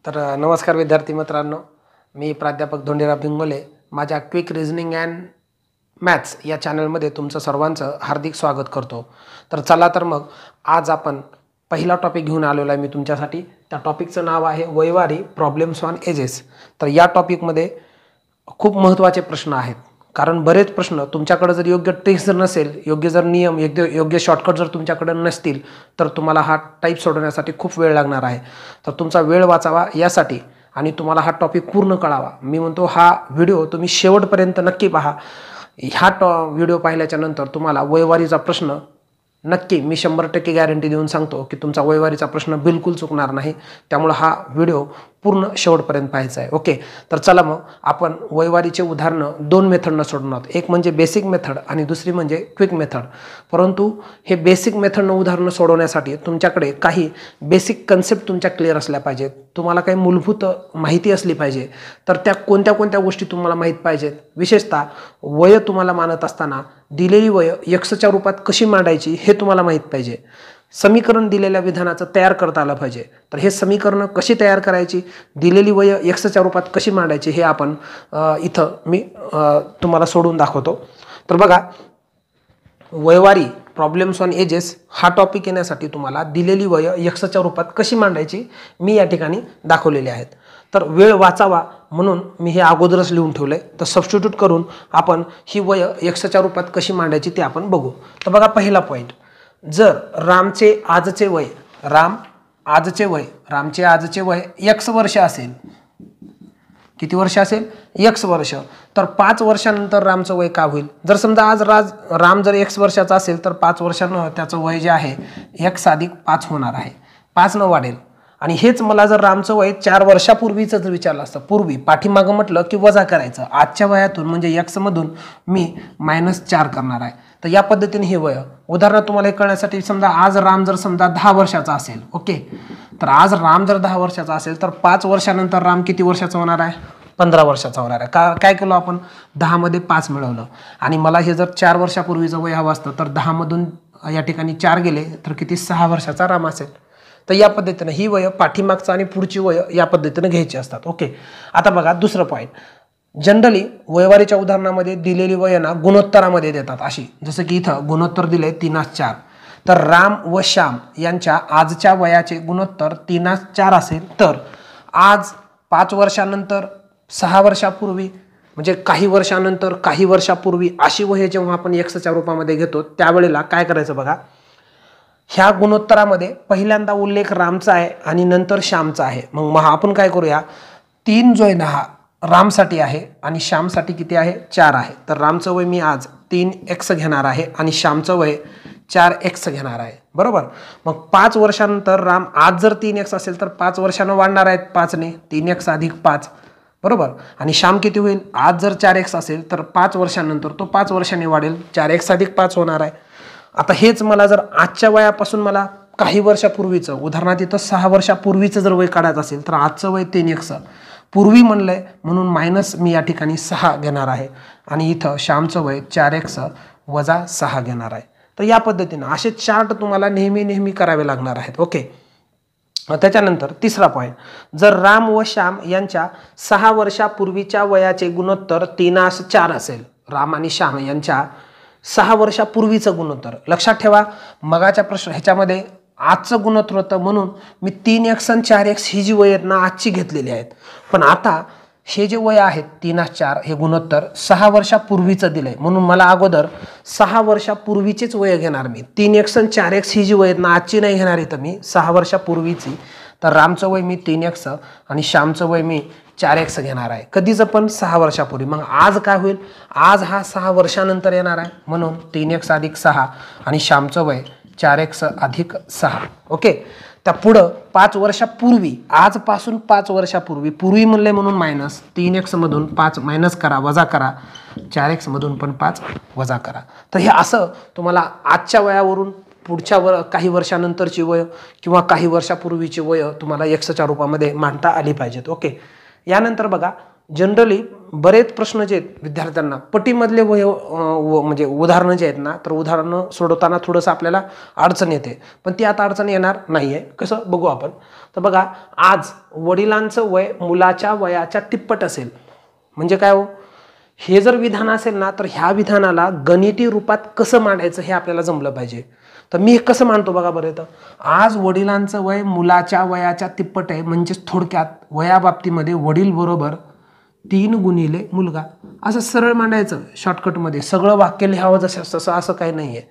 नमस्कार विद्यार्थी मित्रांनो, मी प्राध्यापक धोंडीराव भिंगोले. माझ्या क्विक रिझनिंग अँड मॅथ्स या चॅनलमध्ये तुमचं सर्वांचं हार्दिक स्वागत करतो. चला तर मग आज आपण पहिला टॉपिक घेऊन आलेलो आहे मी तुमच्यासाठी. त्या टॉपिकचं नाव आहे वयवारी प्रॉब्लेम्स ऑन एजेस. या टॉपिकमध्ये खूप महत्त्वाचे प्रश्न आहेत, कारण बरेच प्रश्न तुमच्याकडे जर योग्य ट्रिक्स जर नसेल, योग्य जर नियम, योग्य शॉर्टकट जर तुमच्याकडे नसतील तर तुम्हाला हा टाईप सोडवण्यासाठी खूप वेळ लागणार आहे. तर तुमचा वेळ वाचावा यासाठी आणि तुम्हाला हा टॉपिक पूर्ण कळावा, मी म्हणतो हा व्हिडिओ तुम्ही शेवटपर्यंत नक्की पहा. व्हिडिओ पाहिल्याच्या नंतर तुम्हाला वयवारीचा प्रश्न नक्की मी 100% गॅरंटी देऊन सांगतो की तुमचा वयवारीचा प्रश्न बिलकुल चुकणार नाही. त्यामुळे हा व्हिडिओ पूर्ण शेवटपर्यंत पाहायचा आहे. ओके, तर चला मग आपण वयवारीचे उदाहरणं 2 मेथडनं सोडवणार. एक म्हणजे बेसिक मेथड आणि दुसरी म्हणजे क्विक मेथड. परंतु हे बेसिक मेथडनं उदाहरणं सोडवण्यासाठी तुमच्याकडे काही बेसिक कन्सेप्ट तुमच्या क्लिअर असल्या पाहिजेत. तुम्हाला काही मूलभूत माहिती असली पाहिजे. तर त्या कोणत्या कोणत्या गोष्टी तुम्हाला माहीत पाहिजेत. विशेषतः वय तुम्हाला मानत असताना दिलेली वय एक्सच्या रूपात कशी मांडायची हे तुम्हाला माहीत पाहिजे. समीकरण दिलेल्या विधानाचं तयार करता आलं पाहिजे. तर हे समीकरण कशी तयार करायची, दिलेली वय एक्सच्या रूपात कशी मांडायची हे आपण इथं मी तुम्हाला सोडून दाखवतो. तर बघा, वयवारी प्रॉब्लेम्स ऑन एजेस हा टॉपिक येण्यासाठी तुम्हाला दिलेली वय एक्सच्या रूपात कशी मांडायची मी या ठिकाणी दाखवलेली आहेत. तर वेळ वाचावा म्हणून मी हे अगोदरच लिहून ठेवलं आहे. तर सबस्टिट्यूट करून आपण ही वय एक्सच्या रूपात कशी मांडायची ते आपण बघू. तर बघा, पहिला पॉईंट, जर रामचे आजचे वय एक्स वर्ष असेल, किती वर्ष असेल, एक्स वर्ष, तर 5 वर्षानंतर रामचं वय का होईल. जर समजा आज राम जर एक्स वर्षाचा असेल तर 5 वर्षानं त्याचं वय जे आहे एक्स अधिक 5 होणार आहे, 5 न वाढेल. आणि हेच मला जर रामचं वय 4 वर्षापूर्वीचं जर विचारलं असतं, पूर्वी पाठीमागं म्हटलं की वजा करायचं, आजच्या वयातून म्हणजे एक्समधून मी -4 करणार आहे. तर या पद्धतीने हे वय, उदाहरणार्थ तुम्हाला हे कळण्यासाठी, समजा आज राम जर समजा 10 वर्षाचा असेल, ओके, तर आज राम जर 10 वर्षाचा असेल तर 5 वर्षानंतर राम किती वर्षाचा होणार आहे, 15 वर्षाचा होणार आहे. काय केलं आपण, 10 मध्ये 5 मिळवलं. आणि मला हे जर 4 वर्षापूर्वीचं वय हवं असतं तर 10 मधून या ठिकाणी 4 गेले तर किती, 6 वर्षाचा राम असेल. तर या पद्धतीने ही वय पाठीमागचा आणि पुढची वय या पद्धतीने घ्यायची असतात. ओके, आता बघा दुसरं पॉईंट, जनरली वयवारीच्या उदाहरणामध्ये दिलेली वय ना गुणोत्तरामध्ये देतात अशी, जसं की इथं गुणोत्तर दिले 3:4. तर राम व श्याम यांच्या आजच्या वयाचे गुणोत्तर 3:4 असेल तर आज 5 वर्षानंतर, 6 वर्षापूर्वी, म्हणजे काही वर्षानंतर, काही वर्षापूर्वी अशी वय जेव्हा आपण एक्सच्या रूपामध्ये घेतो त्यावेळेला काय करायचं बघा, ह्या गुणोत्तरामध्ये पहिल्यांदा उल्लेख रामचा आहे आणि नंतर श्यामचा आहे. मग आपण काय करूया, 3 जो आहे ना हा रामसाठी आहे आणि श्यामसाठी किती आहे, 4 आहे. तर रामचं वय मी आज 3x घेणार आहे आणि श्यामचं वय 4x घेणार आहे, बरोबर. मग 5 वर्षानंतर राम आज जर 3x असेल तर 5 वर्षानं वाढणार आहेत 5 ने, 3x अधिक 5, बरोबर. आणि श्याम किती होईल, आज जर 4x असेल तर 5 वर्षानंतर तो 5 वर्षांनी वाढेल, 4x अधिक 5 होणार आहे. आता हेच मला जर आजच्या वयापासून मला काही वर्षापूर्वीचं, उदाहरणार्थ इथं 6 वर्षापूर्वीचं जर वय काढायचं असेल तर आजचं वय 3x पूर्वी म्हणलंय म्हणून मायनस मी या ठिकाणी 6 घेणार आहे आणि इथं श्यामचं वय 4x वजा 6 घेणार आहे. तर या पद्धतीनं असे चार्ट तुम्हाला नेहमी करावे लागणार आहेत. ओके, त्याच्यानंतर तिसरा पॉईंट, जर राम व श्याम यांच्या 6 वर्षापूर्वीच्या वयाचे गुणोत्तर 3:4 असेल, राम आणि श्याम यांच्या 6 वर्षापूर्वीचं गुणोत्तर, लक्षात ठेवा मगाच्या प्रश्न ह्याच्यामध्ये आजचं गुणोत्तर होतं म्हणून मी 3x आणि 4x ही जी वय आहेत ना आजची घेतलेली आहेत. पण आता हे जे वय आहेत 3:4 हे गुणोत्तर 6 वर्षापूर्वीचं दिलंय म्हणून मला अगोदर 6 वर्षापूर्वीचेच वय घेणार मी. 3x आणि 4x ही जी वय आहेत ना आजची नाही घेणार इथं मी, 6 वर्षापूर्वीची. तर रामचं वय मी 3x आणि श्यामचं वय मी 4x घेणार आहे, कधीच पण 6 वर्षापूर्वी. मग आज काय होईल, आज हा 6 वर्षानंतर येणार आहे म्हणून 3x अधिक 6 आणि श्यामचं वय 4x अधिक 6. ओके, त्या पुढं 5 वर्षापूर्वी, आजपासून 5 वर्षापूर्वी, पूर्वी म्हणले म्हणून मायनस 3x मधून 5 मायनस करा, वजा करा, 4x मधून पण 5 वजा करा. तर हे असं तुम्हाला आजच्या वयावरून पुढच्या काही वर्षानंतरची वय किंवा काही वर्षापूर्वीची वय तुम्हाला एक्सच्या रूपामध्ये मांडता आली पाहिजेत. ओके, यानंतर बघा, जनरली बरेच प्रश्न जे आहेत विद्यार्थ्यांना पटीमधले म्हणजे उदाहरणं जे आहेत ना, तर उदाहरणं सोडवताना थोडंसं आपल्याला अडचण येते, पण ती आता अडचण येणार नाही आहे. कसं बघू आपण. तर बघा, आज वडिलांचं वय मुलाच्या वयाच्या तिप्पट असेल म्हणजे काय हो, हे जर विधान असेल ना, तर ह्या विधानाला गणिती रूपात कसं मांडायचं हे आपल्याला जमलं पाहिजे. तर मी हे कसं मांडतो बघा बरं. तर आज वडिलांचं वय मुलाच्या वयाच्या तिप्पट आहे, म्हणजेच थोडक्यात वयाबाबतीमध्ये वडील बरोबर 3 गुणिले मुलगा, असं सरळ मांडायचं शॉर्टकटमध्ये. सगळं वाक्य लिहावं जसं तसं असं काही नाही आहे.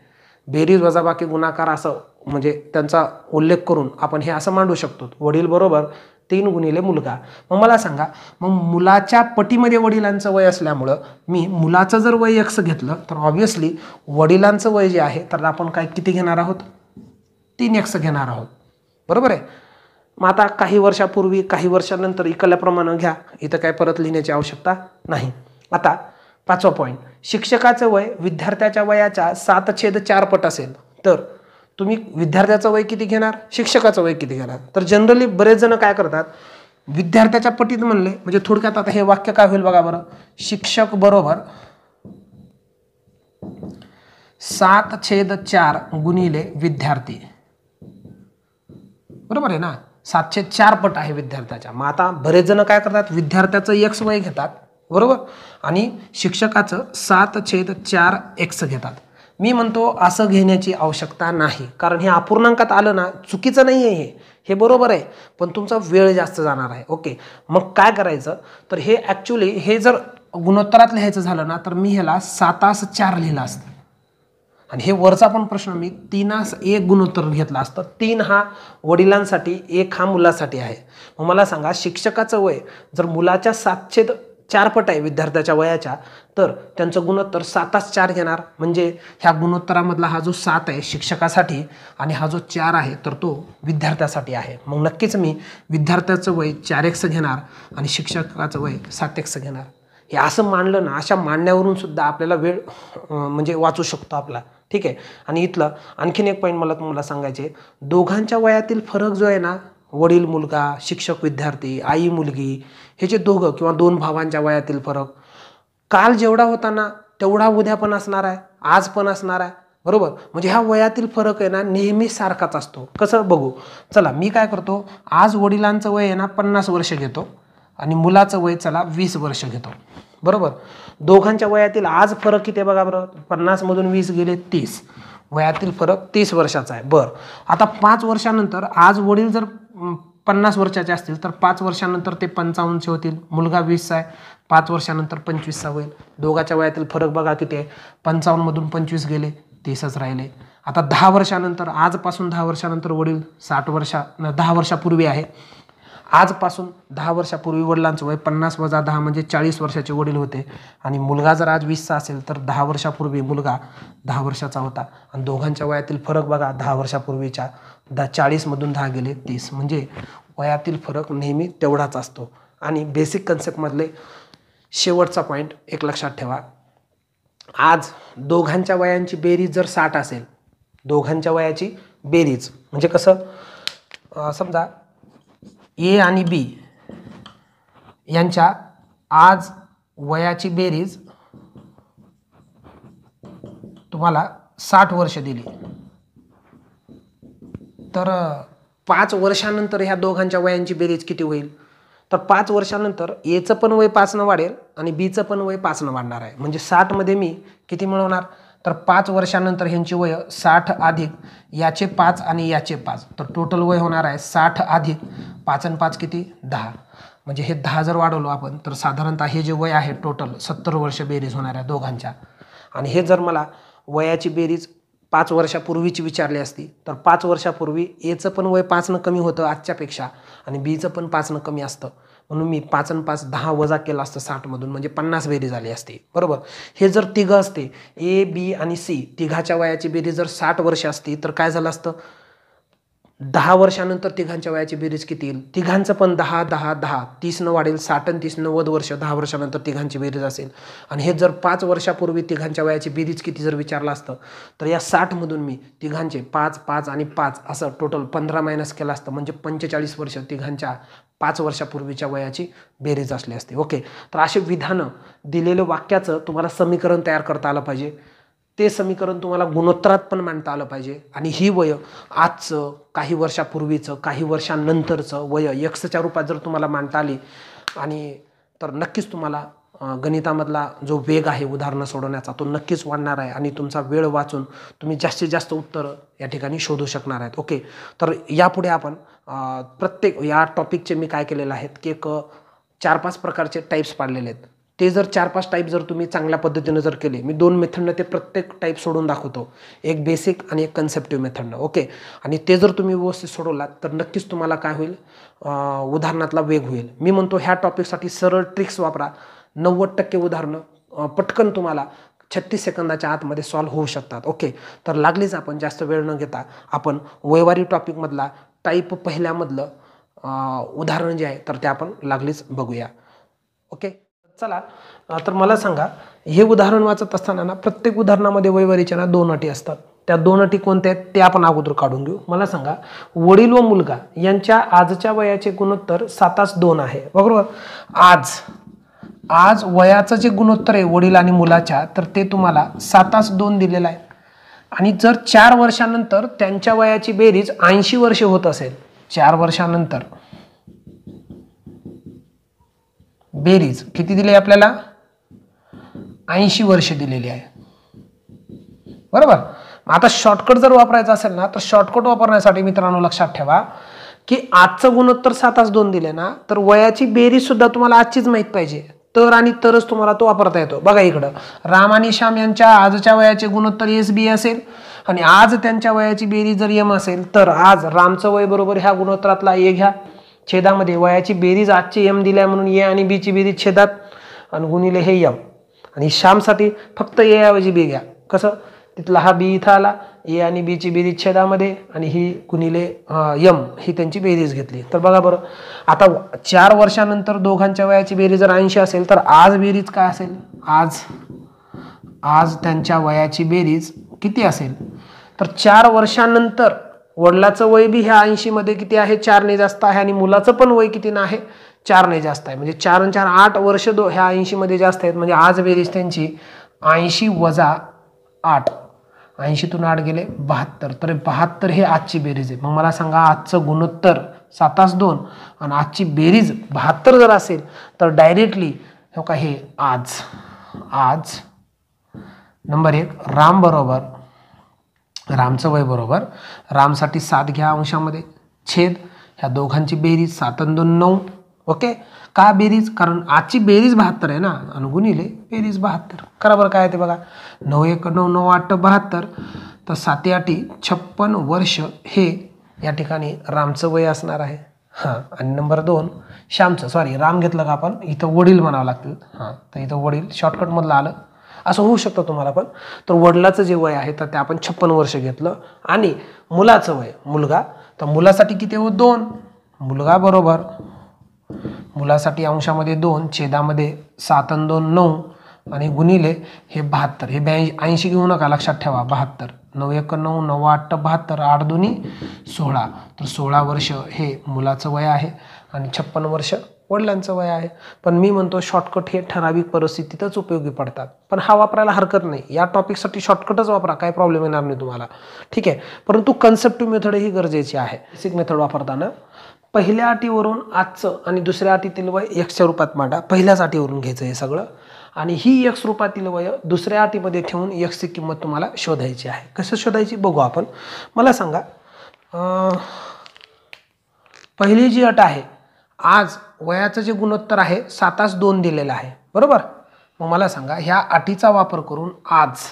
बेरीज वजाबाकी गुणाकार असं म्हणजे त्यांचा उल्लेख करून आपण हे असं मांडू शकतो. वडील बरोबर 3 गुणिले मुलगा. मग मला सांगा, मग मुलाच्या पटीमध्ये वडिलांचं वय असल्यामुळं मी मुलाचं जर वय x घेतलं तर ऑब्व्हियसली वडिलांचं वय जे आहे तर आपण काय किती घेणार आहोत, 3x घेणार आहोत. बरोबर आहे. मग आता काही वर्षापूर्वी काही वर्षानंतर इकल्याप्रमाणे घ्या, इथं काय परत लिहिण्याची आवश्यकता नाही. आता 5वा पॉईंट, शिक्षकाचं वय विद्यार्थ्याच्या वयाच्या 7/4 पट असेल तर तुम्ही विद्यार्थ्याचं वय किती घेणार, शिक्षकाचं वय किती घेणार. तर जनरली बरेच जण काय करतात, विद्यार्थ्याच्या पटीत म्हणले म्हणजे थोडक्यात आता हे वाक्य काय होईल बघा बरं. शिक्षक बरोबर 7/4 गुणिले विद्यार्थी. बरोबर आहे ना, 7/4 पट आहे विद्यार्थ्याच्या. मग आता बरेच जण काय करतात, विद्यार्थ्याचं x वय घेतात बरोबर आणि शिक्षकाचं 7/4 x घेतात. मी म्हणतो असं घेण्याची आवश्यकता नाही, कारण हे अपूर्णांकात आलं ना, चुकीचं नाही आहे हे बरोबर आहे, पण तुमचा वेळ जास्त जाणार आहे. ओके, मग काय करायचं, तर हे ॲक्च्युली हे जर गुणोत्तरात लिहायचं झालं ना, तर मी ह्याला 7/4 लिहिलं असतं आणि हे वरचा पण प्रश्न मी 3/1 गुणोत्तर घेतला असतं. 3 हा वडिलांसाठी, 1 हा मुलासाठी आहे. मग मला सांगा, शिक्षकाचं वय जर मुलाच्या 7/4 पट आहे विद्यार्थ्याच्या वयाच्या, तर त्यांचं गुणोत्तर 7/4 घेणार. म्हणजे ह्या गुणोत्तरामधला हा जो 7 आहे शिक्षकासाठी आणि हा जो 4 आहे तर तो विद्यार्थ्यासाठी आहे. मग नक्कीच मी विद्यार्थ्याचं वय 4x घेणार आणि शिक्षकाचं वय 7x घेणार. हे असं मांडलं ना, अशा मांडण्यावरून सुद्धा आपल्याला वेळ म्हणजे वाचू शकतो आपला. ठीक आहे. आणि इथलं आणखीन एक पॉईंट मला तुम्हाला सांगायचे, दोघांच्या वयातील फरक जो आहे ना, वडील मुलगा, शिक्षक विद्यार्थी, आई मुलगी, हे जे दोघं किंवा 2 भावांच्या वयातील फरक काल जेवढा होता ना तेवढा उद्या पण असणार आहे, आज पण असणार आहे. बरोबर. म्हणजे ह्या वयातील फरक आहे ना नेहमी सारखाच असतो. कसं बघू, चला मी काय करतो, आज वडिलांचं वय आहे ना 50 वर्ष घेतो आणि मुलाचं वय चला 20 वर्ष घेतो. बरोबर. दोघांच्या वयातील आज फरक किती आहे बघा बरं. 50 मधून 20 गेले 30. वयातील फरक 30 वर्षाचा आहे. बरं, आता 5 वर्षानंतर आज वडील जर 50 वर्षाचे असतील तर 5 वर्षानंतर ते 55चे होतील. मुलगा 20चा आहे, 5 वर्षानंतर 25चा होईल. दोघांच्या वयातील फरक बघा किती आहे. 55 मधून 25 गेले, 30च राहिले. आता 10 वर्षानंतर, आजपासून 10 वर्षानंतर वडील 10 वर्षापूर्वी आहे. आजपासून 10 वर्षापूर्वी वडिलांचं वय 50 - 10 म्हणजे 40 वर्षाचे वडील होते आणि मुलगा जर आज 20चा असेल तर 10 वर्षापूर्वी मुलगा 10 वर्षाचा होता आणि दोघांच्या वयातील फरक बघा. 10 वर्षापूर्वीच्या 40 मधून 10 गेले 30. म्हणजे वयातील फरक नेहमी तेवढाच असतो. आणि बेसिक कन्सेप्टमधले शेवटचा पॉईंट एक लक्षात ठेवा, आज दोघांच्या वयांची बेरीज जर 60 असेल, दोघांच्या वयाची बेरीज म्हणजे कसं, समजा ए आणि बी यांच्या आज वयाची बेरीज तुम्हाला 60 वर्ष दिली, तर 5 वर्षानंतर ह्या दोघांच्या वयांची बेरीज किती होईल. तर 5 वर्षानंतर एचं पण वय 5 वाढेल आणि बीचं पण वय 5 वाढणार आहे. म्हणजे 60 मध्ये मी किती मिळवणार, तर 5 वर्षानंतर ह्यांची वय 60 अधिक याचे 5 आणि याचे 5, तर टोटल वय होणार आहे 60 अधिक 5 आणि 5 किती 10. म्हणजे हे 10 जर वाढवलो आपण तर साधारणतः हे जे वय आहे टोटल 70 वर्ष बेरीज होणार आहे दोघांच्या. आणि हे जर मला वयाची बेरीज 5 वर्षापूर्वीची विचारली असती तर 5 वर्षापूर्वी एचं पण वय 5 कमी होतं आजच्यापेक्षा आणि बीचं पण 5 कमी असतं. म्हणून मी 5 आणि 5 10 वजा केलं असतं 60 मधून, म्हणजे 50 बेरीज आली असती. बरोबर. हे जर तिघं असते, ए बी आणि सी, तिघाच्या वयाची बेरीज जर 60 वर्ष असती तर काय झालं असतं, 10 वर्षानंतर तिघांच्या वयाची बेरीज किती येईल? तिघांचं पण 10 10 10 30 वाढेल, 60 आणि 30 90 वर्ष, 10 वर्षानंतर तिघांची बेरीज असेल. आणि हे जर 5 वर्षापूर्वी तिघांच्या वयाची बेरीज किती जर विचारलं असतं तर या 60 मधून मी तिघांचे 5 5 आणि 5 असं टोटल 15 मायनस केलं असतं, म्हणजे 45 वर्ष तिघांच्या 5 वर्षापूर्वीच्या वयाची बेरीज असली असते. ओके, तर असे विधानं दिलेलं वाक्याचं तुम्हाला समीकरण तयार करता आलं पाहिजे. ते समीकरण तुम्हाला गुणोत्तरात पण मांडता आलं पाहिजे. आणि ही वय आजचं, काही वर्षापूर्वीचं, काही वर्षांनंतरचं वय एक्सच्या रूपात जर तुम्हाला मांडता आली आणि तर नक्कीच तुम्हाला गणितामधला जो वेग आहे उदाहरणं सोडवण्याचा तो नक्कीच वाढणार आहे आणि तुमचा वेळ वाचून तुम्ही जास्तीत जास्त उत्तरं या ठिकाणी शोधू शकणार आहेत. ओके, तर यापुढे आपण प्रत्येक या टॉपिकचे मी काय केलेलं आहेत की एक 4-5 प्रकारचे टाईप्स पाडलेले आहेत. ते जर 4-5 टाईप जर तुम्ही चांगल्या पद्धतीने जर केले, मी 2 मेथडनं ते प्रत्येक टाईप सोडून दाखवतो, एक बेसिक आणि एक कन्सेप्टिव्ह मेथडनं. ओके, आणि ते जर तुम्ही व्यवस्थित सोडवलात तर नक्कीच तुम्हाला काय होईल, उदाहरणातला वेग होईल. मी म्हणतो ह्या टॉपिकसाठी सरळ ट्रिक्स वापरा. 90% उदाहरणं पटकन तुम्हाला 36 सेकंदाच्या आतमध्ये सॉल्व्ह होऊ शकतात. ओके, तर लागलीच आपण जास्त वेळ न घेता आपण वयवारी टॉपिकमधला टाईप पहिल्यामधलं उदाहरण जे आहे तर ते आपण लागलीच बघूया. ओके, चला, तर मला सांगा, हे उदाहरण वाचत असताना ना प्रत्येक उदाहरणामध्ये वयवारीच्या ना 2 अटी असतात. त्या 2 अटी कोणत्या आहेत ते आपण अगोदर काढून घेऊ. मला सांगा, वडील व मुलगा यांच्या आजच्या वयाचे गुणोत्तर 7:2 आहे, बरोबर. आज वयाचं जे गुणोत्तर आहे वडील आणि मुलाच्या, तर ते तुम्हाला 7:2 दिलेलं आहे. आणि जर 4 वर्षानंतर त्यांच्या वयाची बेरीज 80 वर्षे होत असेल, 4 वर्षानंतर बेरीज किती दिली आपल्याला? 80 वर्ष दिलेली आहे, बरोबर. आता शॉर्टकट जर वापरायचा असेल ना तर शॉर्टकट वापरण्यासाठी मित्रांनो लक्षात ठेवा की आजचं गुणोत्तर 7:2 दिले ना, तर वयाची बेरीज सुद्धा तुम्हाला आजचीच माहित पाहिजे, तर आणि तरच तुम्हाला तो वापरता येतो. बघा इकडं, राम आणि श्याम यांच्या आजच्या वयाचे गुणोत्तर SB असेल आणि आज त्यांच्या वयाची बेरीज जर M असेल तर आज रामचं वय बरोबर ह्या गुणोत्तरातला A घ्या, छेदामध्ये वयाची बेरीज आजची M दिल्या म्हणून A आणि B ची बेरीज छेदात आणि गुणिले हे M. आणि श्यामसाठी फक्त A ऐवजी B घ्या. कसं? तिथला हा B इथं आला, A आणि B ची बेरीज छेदामध्ये आणि ही गुणिले M ही त्यांची बेरीज घेतली. तर बघा बरं, आता 4 वर्षानंतर दोघांच्या वयाची बेरीज जर 80 असेल तर आज बेरीज काय असेल? आज त्यांच्या वयाची बेरीज किती असेल? तर 4 वर्षानंतर वडिलाचं वय बी ह्या 80 मध्ये किती आहे? 4 ने जास्त आहे आणि मुलाचं पण वय किती ना आहे? 4 ने जास्त आहे. म्हणजे 4 आणि 4 8 वर्ष ह्या 80 मध्ये जास्त आहेत. म्हणजे आज बेरीज त्यांची 80 वजा 8, 80 तून 8 गेले 72, तर 72 हे आजची बेरीज आहे. मग मला सांगा, आजचं गुणोत्तर 7:2 आणि आजची बेरीज 72 जर असेल तर डायरेक्टली हो का, हे आज नंबर 1 राम बरोबर, रामचं वय बरोबर, रामसाठी 7 घ्या अंशामध्ये, छेद ह्या दोघांची बेरीज 7 आणि 2 9. ओके, का बेरीज? कारण आजची बेरीज 72 आहे ना, आणि गुणिले बेरीज 72. करा बरं काय ते बघा, 9 1 9 9 8 72, तर 7 8 56 वर्ष हे या ठिकाणी रामचं वय असणार आहे. हां, आणि नंबर 2 श्यामचं, सॉरी राम घेतलं का आपण, इथं वडील म्हणावं लागतील. हां, तर इथं वडील शॉर्टकटमधलं आलं, असं होऊ शकतं तुम्हाला पण. तर वडिलाचं जे वय आहे तर ते आपण 56 वर्ष घेतलं. आणि मुलाचं वय, मुलगा, तर मुलासाठी किती हो? 2. मुलगा बरोबर, मुलासाठी अंशामध्ये 2, छेदामध्ये 7 आणि 2 9 आणि गुणिले हे 72. हे 80 घेऊ नका, लक्षात ठेवा 72. 9 1 9 9 8 72, 8 2 16, तर 16 वर्ष हे मुलाचं वय आहे आणि 56 वर्ष वडिलांचं वय आहे. पण मी म्हणतो शॉर्टकट हे ठराविक परिस्थितीतच उपयोगी पडतात, पण हा वापरायला हरकत नाही. या टॉपिकसाठी शॉर्टकटच वापरा, काय प्रॉब्लेम येणार नाही तुम्हाला, ठीक आहे. परंतु कन्सेप्टिव्ह मेथड ही गरजेची आहे. बेसिक मेथड वापरताना पहिल्या अटीवरून आजचं आणि दुसऱ्या अटीतील वय Xच्या रूपात मांडा. पहिल्याच अटीवरून घ्यायचं हे सगळं, आणि ही X रूपातील वय दुसऱ्या अटीमध्ये ठेवून Xची किंमत तुम्हाला शोधायची आहे. कसं शोधायची बघू आपण. मला सांगा, पहिली जी अट आहे, आज वयाचं जे गुणोत्तर आहे 7:2 दिलेलं आहे, बरोबर. मग मला सांगा, ह्या अटीचा वापर करून आज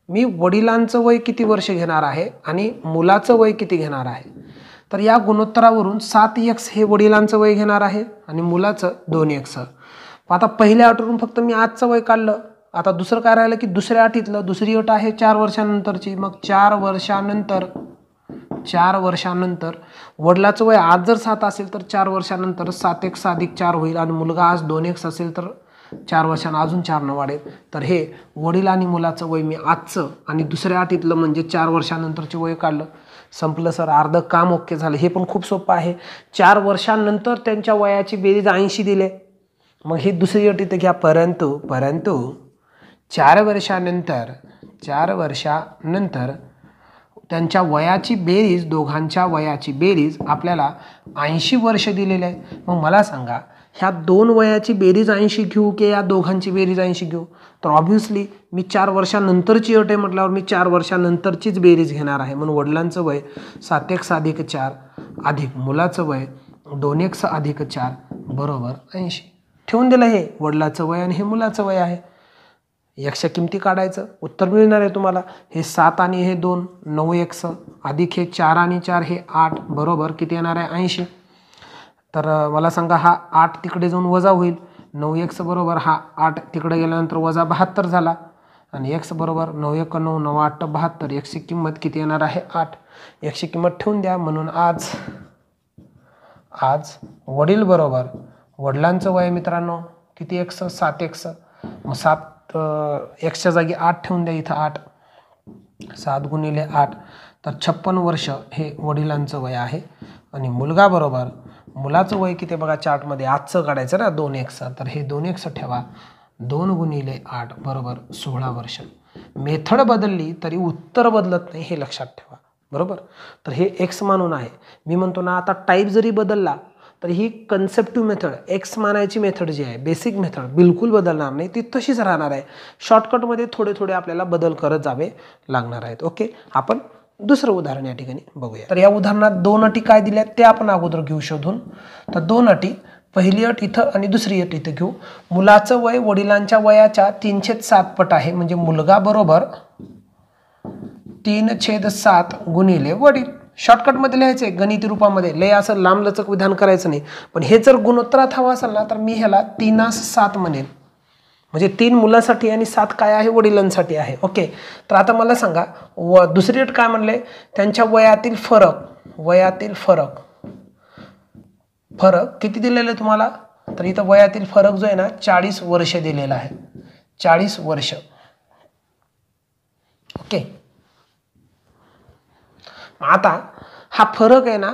मी वडिलांचं वय किती वर्ष घेणार आहे आणि मुलाचं वय किती घेणार आहे. तर या गुणोत्तरावरून 7x हे वडिलांचं वय घेणार आहे आणि मुलाचं 2x. आता पहिल्या अटीवरून फक्त मी आजचं वय काढलं. आता दुसरं काय राहिलं की दुसऱ्या अटीतलं, दुसरी अट आहे 4 वर्षानंतरची. मग 4 4 वर्षानंतर वडिलाचं वय आज जर 7 असेल तर 4 वर्षानंतर 7 एक 6 अधिक 4 होईल आणि मुलगा आज 2 एक असेल तर 4 वर्षांना अजून 4 न वाढेल. तर हे वडील आणि मुलाचं वय मी आजचं आणि दुसऱ्या अटीतलं म्हणजे 4 वर्षानंतरचे वय काढलं. संपलं सर, अर्धं काम ओके झालं. हे पण खूप सोपं आहे. 4 वर्षांनंतर त्यांच्या वयाची बेरीज 80 दिले. मग ही दुसरी अट इथे घ्या. परंतु 4 वर्षानंतर त्यांच्या वयाची बेरीज, दोघांच्या वयाची बेरीज आपल्याला 80 वर्ष दिलेले आहे. मग मला सांगा ह्या दोन वयाची बेरीज 80 घेऊ की या दोघांची बेरीज 80 घेऊ? तर ऑब्व्हियसली मी 4 वर्षानंतरची अट आहे म्हटल्यावर मी 4 वर्षानंतरचीच बेरीज घेणार आहे. म्हणून वडिलांचं वय 7 एक अधिक 4 अधिक मुलाचं वय 2 एक अधिक 4 बरोबर 80. ठेवून दिलं हे वडिलाचं वय आणि हे मुलाचं वय आहे. एकशा किमती काढायचं, उत्तर मिळणार आहे तुम्हाला. हे 7 आणि हे 2 9 एक अधिक हे 4 आणि 4 हे 8 बरोबर किती येणार आहे 80. तर मला सांगा हा 8 तिकडे जाऊन वजा होईल. 9 एक बरोबर हा 8 तिकडे गेल्यानंतर वजा 72 झाला आणि x बरोबर 9 एक 9 9 8 72. एकशे किंमत किती येणार आहे 8. एकशे किंमत ठेवून द्या. म्हणून आज वडील बरोबर वडिलांचं वय मित्रांनो किती x 7 x. मग 7 एक्सच्या जागी 8 ठेवून द्या. इथं 8 7 गुणिले 8 तर 56 वर्ष हे वडिलांचं वय आहे. आणि मुलगा बरोबर मुलाचं वय किती बघा चार्टमध्ये आजचं काढायचं ना 2 x. तर हे 2 x ठेवा. 2 गुणिले 8 बरोबर 16 वर्ष. मेथड बदलली तरी उत्तर बदलत नाही हे लक्षात ठेवा बरोबर. तर हे x मानून आहे. मी म्हणतो ना आता टाईप जरी बदलला तर ही कन्सेप्टिव्ह मेथड एक्स मानायची मेथड जी आहे बेसिक मेथड बिलकुल बदलणार नाही, ती तशीच राहणार आहे. शॉर्टकटमध्ये थोडे थोडे आपल्याला बदल करत जावे लागणार आहेत. ओके, आपण दुसरं उदाहरण या ठिकाणी बघूया. तर या उदाहरणात 2 अटी काय दिल्या ते आपण अगोदर घेऊ शोधून. तर 2 अटी, पहिली अट इथं आणि दुसरी अट इथं घेऊ. मुलाचं वय वडिलांच्या वयाच्या 3/7 पट आहे. म्हणजे मुलगा बरोबर 3/7 गुणिले वडील. शॉर्टकटमध्ये लिहायचे गणिती रूपामध्ये, लय असं लांबलचक विधान करायचं नाही. पण हे जर गुणोत्तरात हवं असेल ना तर मी ह्याला 3/7 म्हणेन. म्हणजे 3 मुलासाठी आणि 7 काय आहे वडिलांसाठी आहे. ओके, तर आता मला सांगा दुसरी अट काय म्हणले, त्यांच्या वयातील फरक किती दिलेलं आहे तुम्हाला. तर इथं वयातील फरक जो आहे ना 40 वर्ष दिलेला आहे. 40 वर्ष. ओके, आता हा फरक आहे ना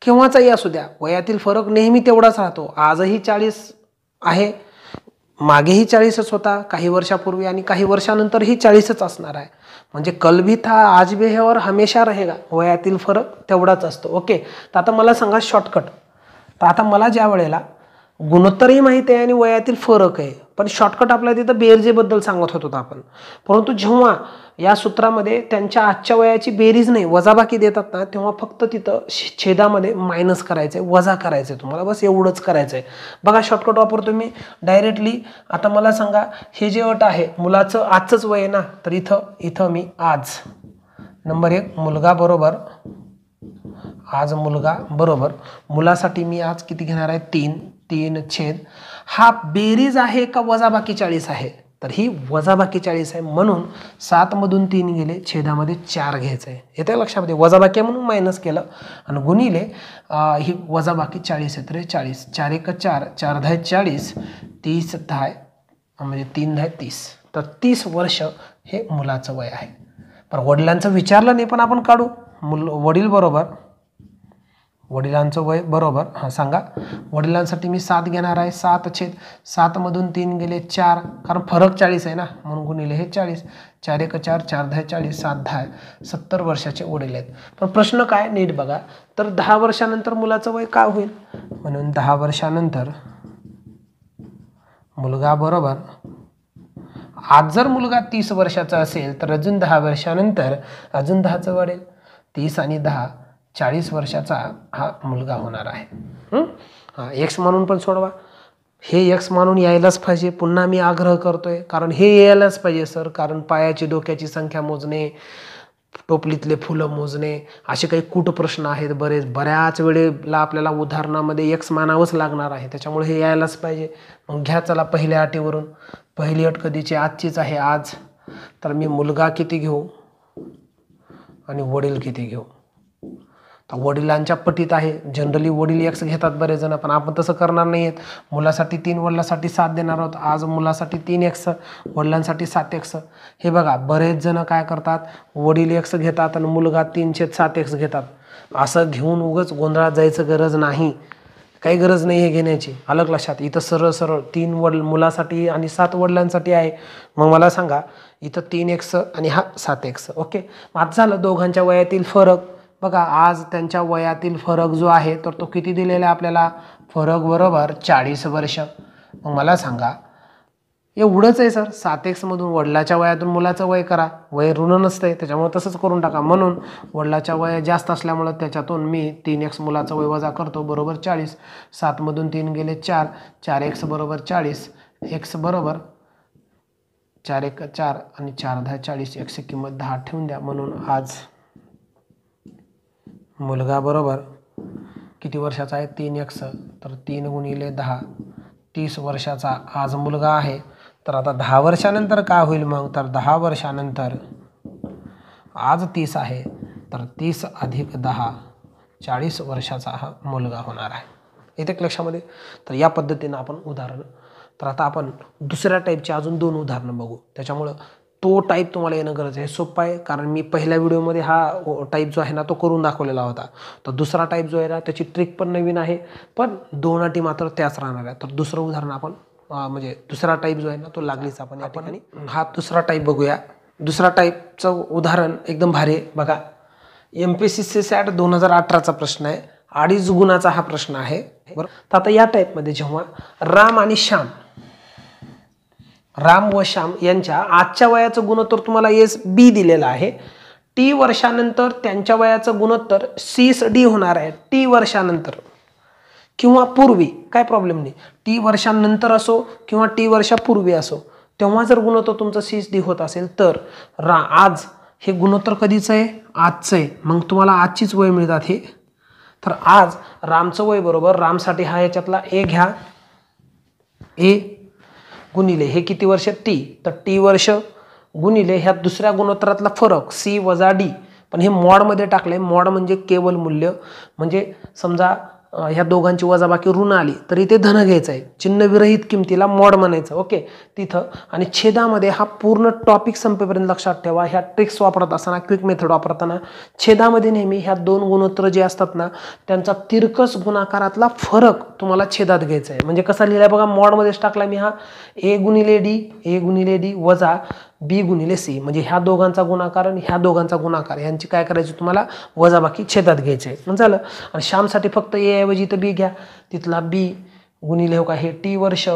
केव्हाचाही असू द्या, वयातील फरक नेहमी तेवढाच राहतो. आजही 40 आहे, मागेही 40च होता काही वर्षापूर्वी आणि काही वर्षानंतरही 40च असणार आहे. म्हणजे कल भी था आज भी है और हमेशा रहेगा. वयातील फरक तेवढाच असतो. ओके, तर आता मला सांगा शॉर्टकट. तर आता मला ज्या वेळेला गुणोत्तरही माहिती आहे आणि वयातील फरक आहे, पण शॉर्टकट आपल्याला तिथं बेरजेबद्दल सांगत होतो आपण. परंतु जेव्हा या सूत्रामध्ये त्यांच्या आजच्या वयाची बेरीज नाही वजाबाकी देतात ना, तेव्हा फक्त तिथं छेदामध्ये मायनस करायचं आहे, वजा करायचं आहे. तुम्हाला बस एवढंच करायचं आहे. बघा शॉर्टकट वापरतो मी डायरेक्टली. आता मला सांगा हे जे अट आहे मुलाचं आजचंच वय आहे ना, तर इथं मी आज नंबर 1 मुलगा बरोबर आज मुलगा बरोबर मुलासाठी मी आज किती घेणार आहे 3 छेद. हा बेरीज आहे का वजाबाकी 40 आहे. तर ही वजाबाकी 40 आहे. म्हणून 7 मधून 3 गेले, छेदामध्ये 4 घ्यायचं आहे. येत्या लक्षामध्ये वजाबाकी म्हणून मायनस केलं आणि गुणिले ही वजाबाकी 40 आहे. तर 40 4 एक 4 4 10 40 30 10 म्हणजे 3 10 30. तर 30 वर्ष हे मुलाचं वय आहे. पण वडिलांचं विचारलं नाही पण आपण काढू. वडील बरोबर वडिलांचं वय बरोबर सांगा. वडिलांसाठी मी 7 घेणार आहे. 7 मधून 3 गेले 4, कारण फरक 40 आहे ना म्हणून गुणिले हे 40. 4 एक 4 4 10 40 7 10 70 वर्षाचे वडील आहेत. पण प्रश्न काय नीट बघा. तर 10 वर्षानंतर मुलाचं वय काय होईल. म्हणून 10 वर्षानंतर मुलगा बरोबर आज जर मुलगा 30 वर्षाचा असेल तर अजून 10 वर्षानंतर अजून 10चं वाढेल. 30 आणि 10 40 वर्षाचा हा मुलगा होणार आहे. एक्स म्हणून पण सोडवा. हे एक्स म्हणून यायलाच पाहिजे. पुन्हा मी आग्रह करतोय कारण हे यायलाच पाहिजे सर. कारण पायाची डोक्याची संख्या मोजणे, टोपलीतले फुलं मोजणे, असे काही कूट प्रश्न आहेत बऱ्याच वेळेला आपल्याला उदाहरणामध्ये एक्स मानावंच लागणार आहे. त्याच्यामुळे हे यायलाच पाहिजे. मग घ्या चला पहिल्या अटीवरून. पहिली अट कधीची आजचीच आहे आज. तर मी मुलगा किती घेऊ आणि वडील किती घेऊ. तर वडिलांच्या पटीत आहे. जनरली वडील x घेतात बरेच जण, पण आपण तसं करणार नाही आहेत. मुलासाठी 3, वडिलांसाठी 7 देणार आहोत. आज मुलासाठी 3x, वडिलांसाठी 7x. हे बघा बरेच जण काय करतात, वडील x घेतात आणि मुलगा 3/7x घेतात. असं घेऊन उगाच गोंधळात जायचं गरज नाही, काही गरज नाही हे घेण्याची. अलग लक्षात. इथं सरळ सरळ 3 मुलासाठी आणि 7 वडिलांसाठी आहे. मग मला सांगा इथं 3x आणि हा 7x. ओके. आज झालं दोघांच्या वयातील फरक. बघा आज त्यांच्या वयातील फरक जो आहे तर तो किती दिलेला आहे आपल्याला, फरक बरोबर 40 वर्ष. मग मला सांगा एवढंच आहे सर, 7x मधून वडिलाच्या वयातून मुलाचं वय करा. वय ऋण नसतंय त्याच्यामुळे तसंच करून टाका. म्हणून वडिलाच्या वय जास्त असल्यामुळं त्याच्यातून मी 3x मुलाचं वय वजा करतो बरोबर 40. 7 मधून 3 गेले 4, 4x बरोबर 40. x बरोबर 4 1 4 आणि 4 10 40. x ची किंमत 10 ठेवून द्या. म्हणून आज मुलगा बरोबर किती वर्षाचा आहे, 3x. तर 3 गुणिले 10 30 वर्षाचा आज मुलगा आहे. तर आता 10 वर्षानंतर काय होईल मग, तर 10 वर्षानंतर आज 30 आहे तर 30 अधिक 10 40 वर्षाचा हा मुलगा होणार आहे. येते लक्षामध्ये. तर या पद्धतीनं आपण उदाहरण. तर आता आपण दुसऱ्या टाईपची अजून 2 उदाहरणं बघू. त्याच्यामुळं तो टाईप तुम्हाला येणं गरजेचं आहे. सोपं आहे कारण मी पहिल्या व्हिडिओमध्ये हा टाईप जो आहे ना तो करून दाखवलेला होता. तर दुसरा टाईप जो आहे ना त्याची ट्रिक पण नवीन आहे, पण 2 अटी मात्र त्याच राहणार आहे. तर दुसरं उदाहरण आपण म्हणजे दुसरा टाईप जो आहे ना तो लागलीच आपण या ठिकाणी हा दुसरा टाईप बघूया. दुसरा टाईपचं उदाहरण एकदम भारी आहे. बघा MPSC SAT 2018चा प्रश्न आहे. 2.5 गुणाचा हा प्रश्न आहे बरोबर. तर आता या टाईपमध्ये जेव्हा राम व श्याम यांच्या आजच्या वयाचं गुणोत्तर तुम्हाला SB दिलेलं आहे. T वर्षानंतर त्यांच्या वयाचं गुणोत्तर CSD होणार आहे. T वर्षानंतर किंवा पूर्वी काय प्रॉब्लेम नाही. T वर्षानंतर असो किंवा T वर्षापूर्वी असो, तेव्हा जर गुणोत्तर तुमचं CSD होत असेल तर आज हे गुणोत्तर कधीचं आहे, आजचं आहे. मग तुम्हाला आजचीच वय मिळतात हे. तर आज रामचं वय बरोबर, रामसाठी हा याच्यातला A घ्या, A गुणिले हे किती वर्ष T, तर T वर्ष गुणिले ह्या दुसऱ्या गुणोत्तरातला फरक C वजा D. पण हे मॉडमध्ये टाकलंय. मॉड म्हणजे केवल मूल्य, म्हणजे समजा ह्या दोघांची वजाबाकी ऋण आली तरी ते धन घ्यायचं आहे. चिन्ह विरहित किमतीला मॉड म्हणायचं. ओके. तिथं आणि छेदामध्ये हा पूर्ण टॉपिक संपेपर्यंत लक्षात ठेवा. ह्या ट्रिक्स वापरत असताना, क्विक मेथड वापरताना छेदामध्ये नेहमी ह्या 2 गुणोत्तर जे असतात ना त्यांचा तिरकस गुणाकारातला फरक तुम्हाला छेदात घ्यायचा आहे. म्हणजे कसा लिहिलाय बघा, मॉडमध्येच टाकला मी हा A गुणिले D वजा B गुणिले C. म्हणजे ह्या दोघांचा गुणाकार आणि ह्या दोघांचा गुणाकार यांची काय करायची तुम्हाला वजाबाकी छेदात घ्यायची आहे. झालं. आणि श्यामसाठी फक्त A ऐवजी इथं B घ्या. तिथला B गुणिले हो का हे T वर्ष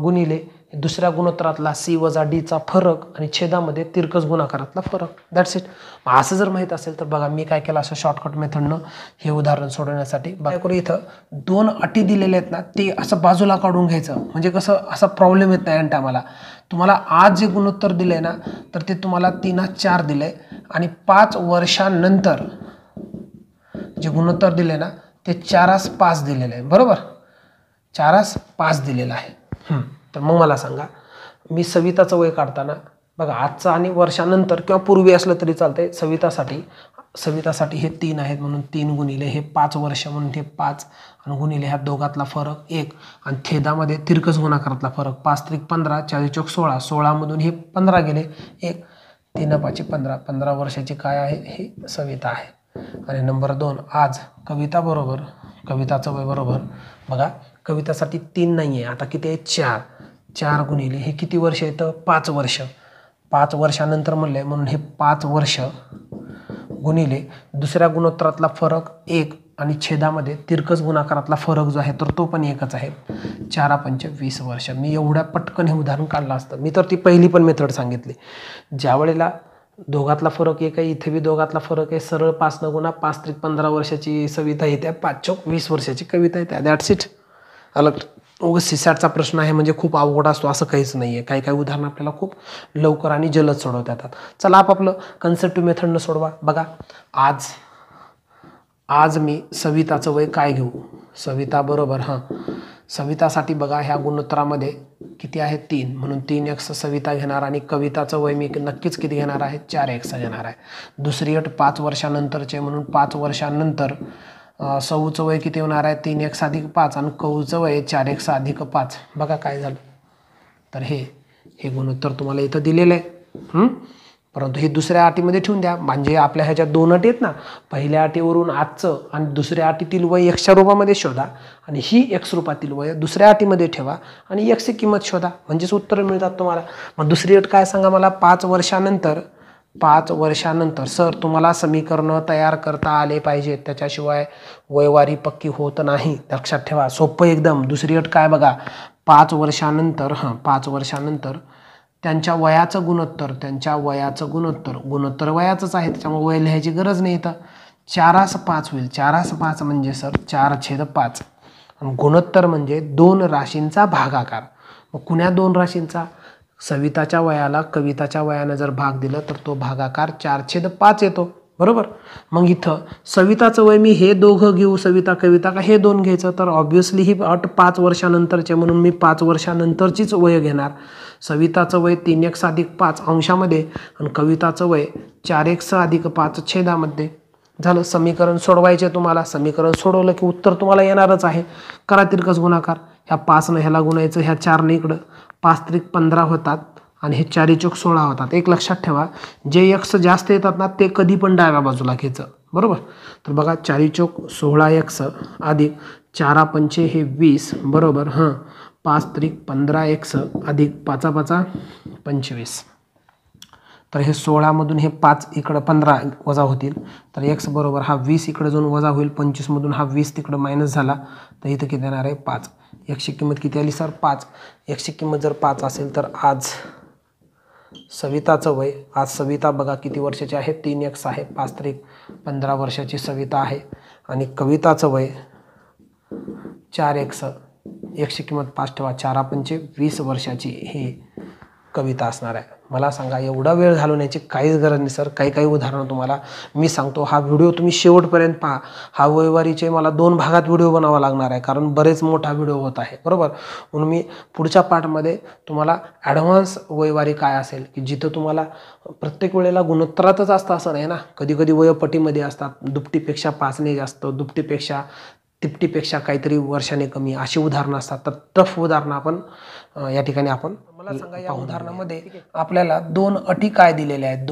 गुणिले दुसऱ्या गुणोत्तरातला C वजा Dचा फरक आणि छेदामध्ये तिरकस गुणाकारातला फरक. That's it. असं जर माहीत असेल तर बघा मी काय केलं, असं शॉर्टकट मेथडनं हे उदाहरण सोडवण्यासाठी काय करू, इथं 2 अटी दिलेल्या आहेत ना ते असं बाजूला काढून घ्यायचं. म्हणजे कसं असा प्रॉब्लेम येत नाही. आणि आम्हाला तुम्हाला आज जे गुणोत्तर दिले ना तर ते तुम्हाला 3/4 दिले आणि 5 वर्षांनंतर जे गुणोत्तर दिले ना ते 4/5 दिलेलं आहे बरोबर. 4/5 दिलेलं आहे. तर मग मला सांगा, मी सविताचं वय काढताना बघा आजचा आणि वर्षानंतर किंवा पूर्वी असलं तरी चालतंय. सवितासाठी हे 3 आहेत म्हणून 3 गुणिले हे 5 वर्ष म्हणून हे 5 आणि गुणिले ह्या दोघातला फरक 1 आणि छेदामध्ये तिरकस गुणाकारातला फरक 5 त्रिक 15 4 चौक 16. 16 मधून हे 15 गेले 1 3 5 15. 15 वर्षाची काय आहे, हे सविता आहे. आणि नंबर 2 आज कविताचं वय बरोबर. बघा कवितासाठी 3 नाही आहे, आता किती आहे 4. 4 गुणिले हे किती वर्ष येतं 5 वर्ष. 5 वर्षानंतर म्हणलंय म्हणून हे 5 वर्ष गुणिले दुसऱ्या गुणोत्तरातला फरक 1 आणि छेदामध्ये तिरकस गुणाकारातला फरक जो आहे तर तो पण 1च आहे. 4×5 = 20 वर्ष. मी एवढ्या पटकन हे उदाहरण काढलं असतं. मी तर ती पहिली पण मेथड सांगितली. ज्या वेळेला दोघातला फरक 1 आहे, इथे बी दोघातला फरक आहे. सरळ 5 न गुणा 5 त्रिक 15 वर्षाची सविता येते, 5 चौक 20 वर्षाची कविता येते. That's it. अलग CSATचा प्रश्न आहे म्हणजे खूप अवघड असतो असं काहीच नाही आहे. काही उदाहरणं आपल्याला खूप लवकर आणि जलद सोडवता येतात. चला आपापलं कन्सेप्टिव्ह मेथडनं सोडवा. बघा आज मी सविताचं वय काय घेऊ, सविता बरोबर सवितासाठी बघा ह्या गुणोत्तरामध्ये किती आहे 3, म्हणून 3x सविता घेणार आणि कविताचं वय मी नक्कीच किती घेणार आहे 4x घेणार आहे. दुसरी अट 5 वर्षानंतरचे म्हणून 5 वर्षानंतर सऊचं वय किती होणार आहे 3x + 5 आणि कऊचं वय 4x + 5. बघा काय झालं तर हे गुणोत्तर तुम्हाला इथं दिलेलं आहे. परंतु हे दुसऱ्या अटीमध्ये ठेवून द्या. म्हणजे आपल्या ह्याच्या 2 अटी आहेत ना, पहिल्या अटीवरून आजचं आणि दुसऱ्या अटीतील वय x च्या रूपामध्ये शोधा आणि ही x रूपातील वय दुसऱ्या अटीमध्ये ठेवा आणि x ची किंमत शोधा, म्हणजेच उत्तर मिळतात तुम्हाला. मग दुसरी अट काय सांगा मला, 5 वर्षानंतर सर तुम्हाला समीकरणं तयार करता आले पाहिजेत, त्याच्याशिवाय वयवारी पक्की होत नाही, लक्षात ठेवा. सोपं एकदम. दुसरी अट काय बघा, 5 वर्षानंतर त्यांच्या वयाचं गुणोत्तर वयाचंच आहे, त्याच्यामुळे वय लिहायची गरज नाही. तर 4/5 होईल. 4/5 म्हणजे सर 4/5 आणि गुणोत्तर म्हणजे 2 राशींचा भागाकार. मग कुण्या 2 राशींचा, सविताच्या वयाला कविताच्या वयानं जर भाग दिलं तर तो भागाकार 4/5 येतो, बरोबर. मग इथं सविताचं वय मी हे दोघं घेऊ, सविता कविता का हे 2 घ्यायचं, तर ऑब्व्हियसली ही अट 5 वर्षानंतरचे म्हणून मी 5 वर्षानंतरचीच वय घेणार. सविताचं वय 3x + 5 अंशामध्ये आणि कविताचं वय 4x + 5 छेदामध्ये. झालं. समीकरण सोडवायचे तुम्हाला. समीकरण सोडवलं की उत्तर तुम्हाला येणारच आहे. करा तिरकस गुणाकार. ह्या 5 ह्याला गुणायचं, ह्या 4 इकडं 5 × 15 होतात आणि हे 4 × 16 होतात. एक लक्षात ठेवा, जे x जास्त येतात ना ते कधी पण डाव्या बाजूला घ्यायचं, बरोबर. तर बघा 4 × 16x अधिक 4 × 5 हे 20, बरोबर. 5 × 15x अधिक 5 × 5 25. तर हे 16 मधून हे 5 इकडं 15 वजा होतील, तर x बरोबर हा 20 इकडे जाऊन वजा होईल. 25 मधून हा 20 तिकडं मायनस झाला, तर इथं किती येणार आहे 5. x ची किंमत किती आली सर 5. x ची किंमत जर 5 असेल तर आज सविताचं वय, आज सविता बघा किती वर्षाची आहे 3x आहे, 5 × 15 वर्षाची सविता आहे आणि कविताचं वय 4x. x ची किंमत 5 ठेवा, 4 × 5 20 वर्षाची हे कविता असणार आहे. मला सांगा, एवढा वेळ घालवण्याची काहीच गरज नाही सर. काही उदाहरणं तुम्हाला मी सांगतो. हा व्हिडिओ तुम्ही शेवटपर्यंत पहा. हा वयवारीचे मला 2 भागात व्हिडिओ बनावा लागणार आहे, कारण बरेच मोठा व्हिडिओ होत आहे, बरोबर. म्हणून मी पुढच्या पार्टमध्ये तुम्हाला ॲडव्हान्स वयवारी काय असेल, की जिथं तुम्हाला प्रत्येक वेळेला गुणोत्तरातच असतं असं नाही ना, कधी वयोपटीमध्ये असतात. दुपटीपेक्षा 5 ने जास्त, दुपटीपेक्षा तिपटीपेक्षा काहीतरी वर्षाने कमी, अशी उदाहरणं असतात. तर टफ उदाहरणं आपण या ठिकाणी आपण मला सांगा, या उदाहरणामध्ये आपल्याला 2 अटी काय दिलेल्या आहेत.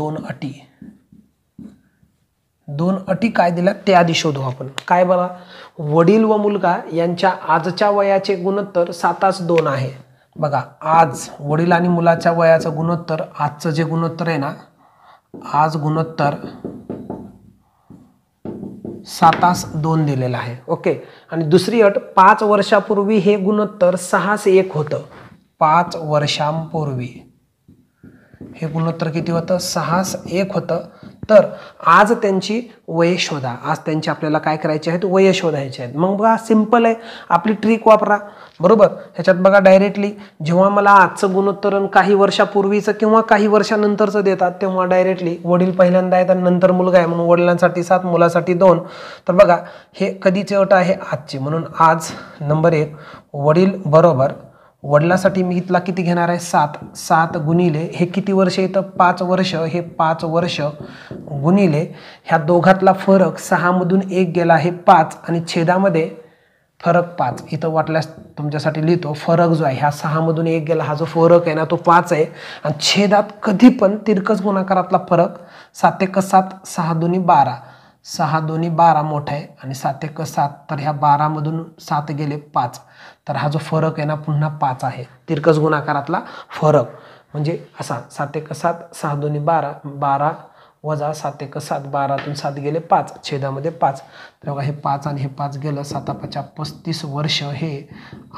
2 अटी काय दिल्या ते आधी शोधू आपण. काय बघा, वडील व मुलगा यांच्या आजच्या वयाचे गुणोत्तर 7:2 आहे. बघा, आज वडील आणि मुलाच्या वयाचं गुणोत्तर, आजचं जे गुणोत्तर आहे ना, आज गुणोत्तर 7:2 दिलेलं आहे. ओके. आणि दुसरी अट, 5 वर्षापूर्वी हे गुणोत्तर 6:1 होतं. 5 वर्षांपूर्वी हे गुणोत्तर किती होतं 6:1 होतं. तर आज त्यांची वय शोधा. आज त्यांची आपल्याला काय करायचे आहेत, वय शोधायचे आहेत. मग बघा, सिंपल आहे, आपली ट्रिक वापरा, बरोबर. ह्याच्यात बघा, डायरेक्टली जेव्हा मला आजचं गुणोत्तर काही वर्षापूर्वीचं किंवा काही वर्षानंतरचं देतात, तेव्हा डायरेक्टली वडील पहिल्यांदा आहेत आणि नंतर मुलगा आहे, म्हणून वडिलांसाठी 7, मुलासाठी 2. तर बघा, हे कधीची अट आहे, आजची. म्हणून आज नंबर 1 वडील बरोबर, वडिलासाठी मी इथला किती घेणार आहे 7 गुणिले हे किती वर्ष येतं 5 वर्ष, हे 5 वर्ष गुणिले ह्या दोघातला फरक 6 मधून 1 गेला हे 5 आणि छेदामध्ये फरक 5. इथं वाटल्यास तुमच्यासाठी लिहितो, फरक जो आहे ह्या 6 मधून 1 गेला, हा जो फरक आहे ना तो 5 आहे. आणि छेदात कधी पण तिरकस गुणाकारातला फरक 7 × 7 6 × 2 12, 6 × 2 12 मोठा आहे आणि 7 × 7, तर ह्या 12 मधून 7 गेले 5, तर हा जो फरक आहे ना पुन्हा 5 आहे. तिरकस गुणाकारातला फरक म्हणजे असा 7 × 7 6 × 2 12, 12 वजा 7 × 7 12तून 7 गेले 5, छेदामध्ये 5. तर बघा, हे 5 आणि हे 5 गेलं, 7 × 5 35 वर्ष हे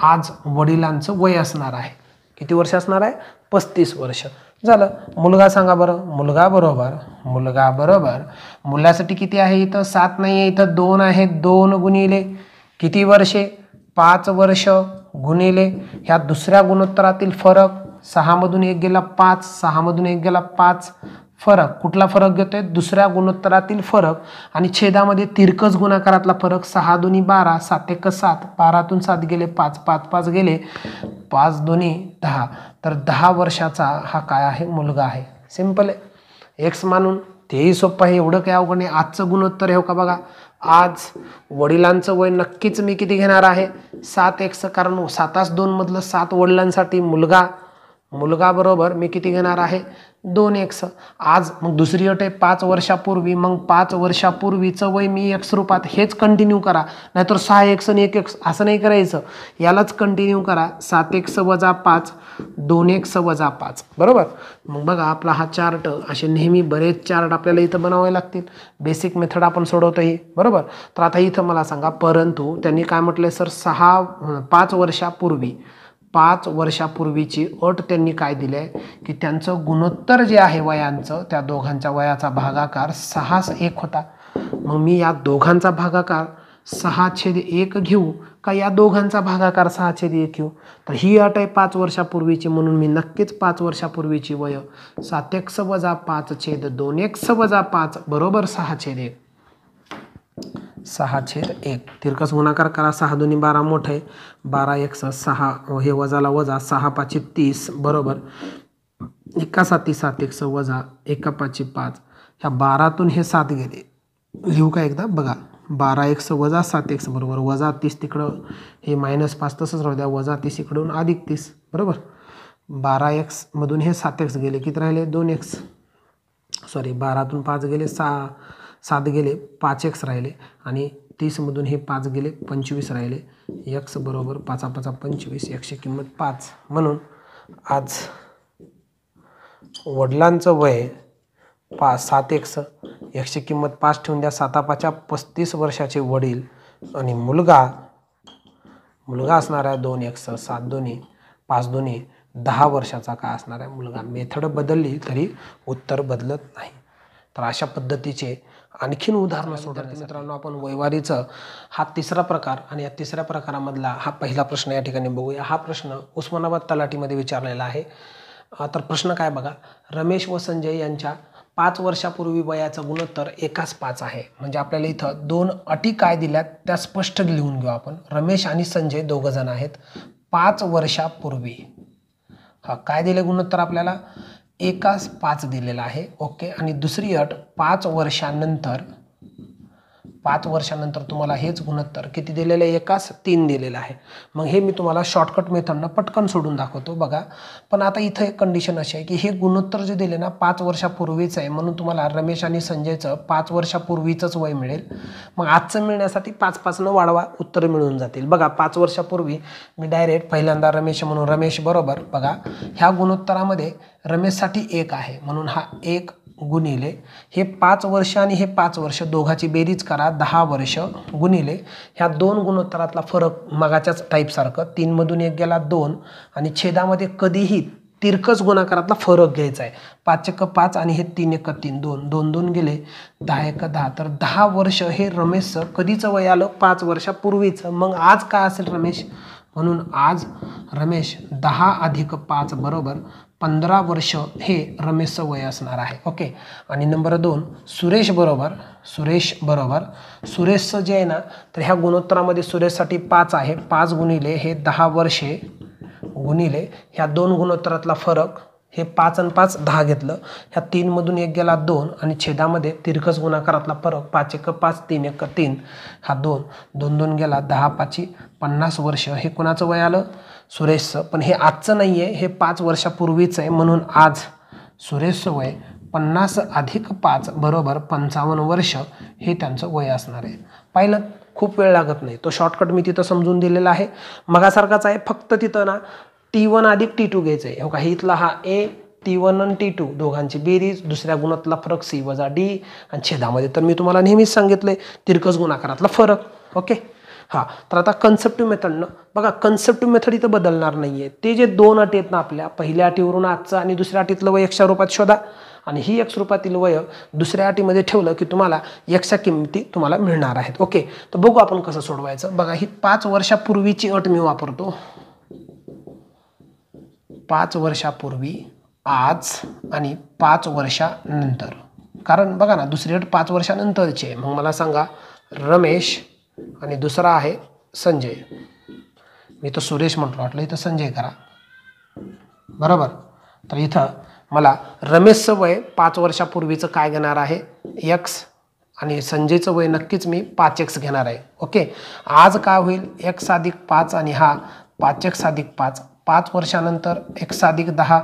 आज वडिलांचं वय असणार आहे. किती वर्ष असणार आहे 35 वर्ष. झालं. मुलगा सांगा बरं. मुलगा बरोबर मुलासाठी किती आहे, इथं 7 नाही आहे, इथं 2 आहे. 2 गुणिले किती वर्षे 5 वर्ष गुणिले ह्या दुसऱ्या गुणोत्तरातील फरक 6 मधून 1 गेला 5, 6 मधून 1 गेला 5 फरक, कुठला फरक घेतोय, दुसऱ्या गुणोत्तरातील फरक आणि छेदामध्ये तिरकस गुणाकारातला फरक, 6 दुनी 12, 7 एक 7, 12तून 7 गेले 5, 5 5 गेले 5 दुनी 10, तर 10 वर्षाचा हा काय आहे, मुलगा आहे. सिंपल आहे, एक्स मानून, तेही सोपं आहे, एवढं काय अवघड नाही. आजचं गुणोत्तर हे का बघा, आज वडिलांचं वय नक्कीच मी किती घेणार आहे, 7x, कारण 7 2 मधलं 7 वडिलांसाठी, मुलगा बरोबर मी किती घेणार आहे, 2x. आज मग दुसरी अट आहे 5 वर्षापूर्वी, मग 5 वर्षापूर्वीचं वय मी x रूपात, हेच कंटिन्यू करा, नाहीतर 6x आणि 1x असं नाही करायचं, यालाच कंटिन्यू करा. 7x वजा 5, 2x वजा 5, बरोबर. मग बघा आपला हा चार्ट, असे नेहमी बरेच चार्ट आपल्याला इथं बनावे लागतील. बेसिक मेथड आपण सोडवतो ही, बरोबर. तर आता इथं मला सांगा, परंतु त्यांनी काय म्हटलंय सर, 5 वर्षापूर्वीची अट त्यांनी काय दिली आहे की त्यांचं गुणोत्तर जे आहे वयांचं, त्या दोघांच्या वयाचा भागाकार 6:1 होता. मग मी या दोघांचा भागाकार 6/1 घेऊ का या दोघांचा भागाकार 6/1 घेऊ, तर ही अट आहे 5 वर्षापूर्वीची, म्हणून मी नक्कीच 5 वर्षापूर्वीची वय 7x वजा 5/2x वजा 5 बरोबर 6/1. 6/1 तिरकस गुणाकार करा, 6 दुनी 12 मोठे, 12x 6, हे वजाला वजा, 6×5 30 बरोबर 1×7 7x वजा 1×5 5, ह्या 12तून हे 7 गेले, लिहू का एकदा बघा, 12x वजा 7x बरोबर वजा 30, तिकडं हे -5 तसंच राहू द्या, वजा 30 इकडून +30 बरोबर. 12x मधून हे 7x गेले, किती राहिले 2x, सॉरी 12तून 5 गेले 7 गेले, 5x राहिले, आणि 30 मधून हे 5 गेले 25 राहिले. x बरोबर 5×5 25, x ची किंमत 5. म्हणून आज वडिलांचं वय 7x, x ची किंमत 5 ठेवून द्या, 7×5 35 वर्षाचे वडील, आणि मुलगा असणार आहे 2x, 7 दुनी 5 दुनी 10 वर्षाचा काय असणार आहे, मुलगा. मेथड बदलली तरी उत्तर बदलत नाही. तर अशा पद्धतीचे आणखीन उदाहरणं सोडवण्यासाठी मित्रांनो आपण वयवारीचं हा तिसरा प्रकार, आणि या तिसऱ्या प्रकारामधला हा पहिला प्रश्न या ठिकाणी बघूया. हा प्रश्न उस्मानाबाद तलाठीमध्ये विचारलेला आहे. तर प्रश्न काय बघा, रमेश व संजय यांच्या 5 वर्षापूर्वी वयाचं गुणोत्तर 1:5 आहे. म्हणजे आपल्याला इथं 2 अटी काय दिल्यात त्या स्पष्ट लिहून घेऊ आपण. रमेश आणि संजय दोघं जण आहेत, 5 वर्षापूर्वी काय दिले गुणोत्तर आपल्याला, 1:5 दिलेला आहे. ओके, आणि दुसरी अट 5 वर्षानंतर तुम्हाला हेच गुणोत्तर किती दिलेलं आहे, 1:3 दिलेलं आहे. मग हे मी तुम्हाला शॉर्टकट मेथडनं पटकन सोडून दाखवतो बघा. पण आता इथं एक कंडिशन अशी आहे की हे गुणोत्तर जे दिले ना 5 वर्षापूर्वीच आहे, म्हणून तुम्हाला रमेश आणि संजयचं 5 वर्षापूर्वीचंच वय मिळेल. मग आजचं मिळण्यासाठी 5×5 वाढवा, उत्तर मिळून जातील. बघा 5 वर्षापूर्वी मी डायरेक्ट पहिल्यांदा रमेश म्हणून रमेश बरोबर, बघा ह्या गुणोत्तरामध्ये रमेशसाठी 1 आहे, म्हणून हा 1 गुणिले हे 5 वर्ष आणि हे 5 वर्ष दोघाची बेरीज करा, 10 वर्ष गुणिले ह्या 2 गुणोत्तरातला फरक मगाच्याच टाईपसारखं, 3 मधून 1 गेला 2, आणि छेदामध्ये कधीही तिरकस गुणाकारातला फरक घ्यायचा आहे. 5×1 आणि हे 3×1 2, 2 2 गेले 10×1 तर 10 वर्ष हे रमेशचं कधीचं वय आलं, 5 वर्षापूर्वीचं. मग आज काय असेल रमेश, म्हणून आज रमेश 10 + 5 बरोबर 15 वर्ष हे रमेशचं वय असणार आहे. ओके, आणि नंबर 2 सुरेश बरोबर सुरेशचं जे आहे ना, तर ह्या गुणोत्तरामध्ये सुरेशसाठी 5 आहे, 5 गुणिले हे 10 वर्षे गुणिले ह्या 2 गुणोत्तरातला फरक, हे 5 आणि 5 10 घेतलं, ह्या 3 मधून 1 गेला 2, आणि छेदामध्ये तिरकस गुणाकारातला फरक 5×1 3×3 हा 2 2 2 गेला 10×5 50 वर्ष हे कोणाचं वय आलं, सुरेशचं. पण हे आजचं नाही आहे, हे 5 वर्षापूर्वीचं आहे, म्हणून आज सुरेशचं वय 50 + 5 बरोबर 55 वर्ष हे त्यांचं वय असणार आहे. पाहिलं, खूप वेळ लागत नाही, तो शॉर्टकट मी तिथं समजून दिलेला आहे. मगासारखाच आहे, फक्त तिथं ना T1 + T2 घ्यायचं आहे. हो का, इथला हा A, T1 आणि T2 दोघांची बेरीज, दुसऱ्या गुणातला फरक C वजा D, आणि छेदामध्ये तर मी तुम्हाला नेहमीच सांगितलंय तिरकस गुणाकारातला फरक. ओके, हां. तर आता कन्सेप्टिव्ह मेथडनं बघा, कन्सेप्टिव्ह मेथड इथं बदलणार नाही आहे. ते जे 2 अटी आहेत ना आपल्या, पहिल्या अटीवरून आजचं आणि दुसऱ्या अटीतलं वय x च्या रूपात शोधा, आणि ही x रूपातील वय दुसऱ्या अटीमध्ये ठेवलं की तुम्हाला x च्या किमती तुम्हाला मिळणार आहेत. ओके, तर बघू आपण कसं सोडवायचं. बघा, ही 5 वर्षापूर्वीची अट मी वापरतो, 5 वर्षापूर्वी आज आणि 5 वर्षानंतर, कारण बघा ना दुसरी अट 5 वर्षानंतरची आहे. मग मला सांगा रमेश आणि दुसरा आहे संजय. मी तर सुरेश म्हटलं, वाटलं इथं संजय करा, बरोबर. तर इथं मला रमेशचं वय 5 वर्षापूर्वीचं काय घेणार आहे x, आणि संजयचं वय नक्कीच मी 5x घेणार आहे. ओके. आज काय होईल x अधिक 5 आणि हा 5x अधिक 5. 5 वर्षानंतर x अधिक 10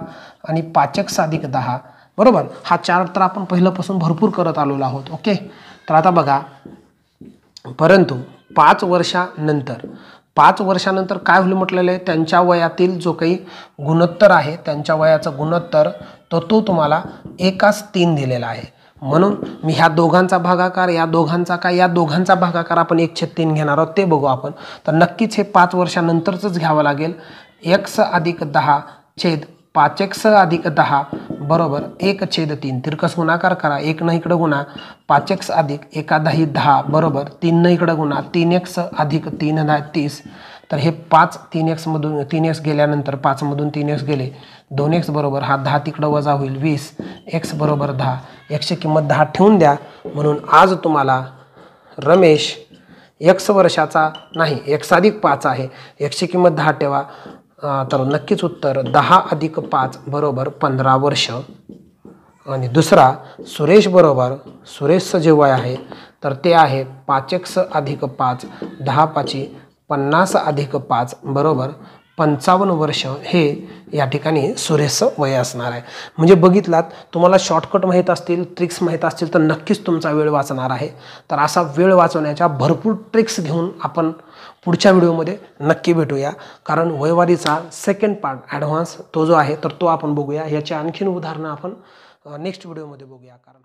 आणि 5x अधिक 10, बरोबर. हा चार्ट तर आपण पहिल्यापासून भरपूर करत आलेलो आहोत. ओके. तर आता बघा, परंतु 5 वर्षानंतर काय होईल म्हटलेलं आहे, त्यांच्या वयातील जो काही गुणोत्तर आहे, त्यांच्या वयाचं गुणोत्तर तो तुम्हाला 1:3 दिलेला आहे. म्हणून मी ह्या दोघांचा भागाकार, या दोघांचा भागाकार आपण 1/3 घेणार आहोत, ते बघू आपण. तर नक्कीच हे 5 वर्षानंतरच घ्यावं लागेल. x अधिक 10 छेद 5x अधिक 10 बरोबर 1/3. तिरकस गुणाकार करा, 1 न इकडं गुणा, 5x अधिक 1 10 बरोबर 3 न इकडं गुणा, 3x अधिक 3 10 30. तर हे 5 3x मधून 3x गेल्यानंतर 5 मधून 3x गेले, 2x बरोबर हा 10 तिकडं वजा होईल 20, x बरोबर 10. xची किंमत 10 ठेवून द्या. म्हणून आज तुम्हाला रमेश x वर्षाचा नाही, x अधिक 5 आहे, xची किंमत 10 ठेवा. तर नक्कीच उत्तर 10 अधिक 5 बरोबर 15 वर्ष. आणि दुसरा सुरेश बरोबर, सुरेशचं जे वय आहे तर ते आहे 5x अधिक 5, 10 5 50 अधिक 5 बरोबर 55 वर्ष. हे या ठिकाणी सुरेशचं वय असणार आहे. म्हणजे बघितलात, तुम्हाला शॉर्टकट माहीत असतील, ट्रिक्स माहीत असतील तर नक्कीच तुमचा वेळ वाचणार आहे. तर असा वेळ वाचवण्याच्या भरपूर ट्रिक्स घेऊन आपण पुढच्या व्हिडिओमध्ये नक्की भेटूया. कारण वयवारीचा सेकंड पार्ट ॲडव्हान्स तो जो आहे तर तो आपण बघूया. याची आणखीन उदाहरणं आपण नेक्स्ट व्हिडिओमध्ये बघूया. कारण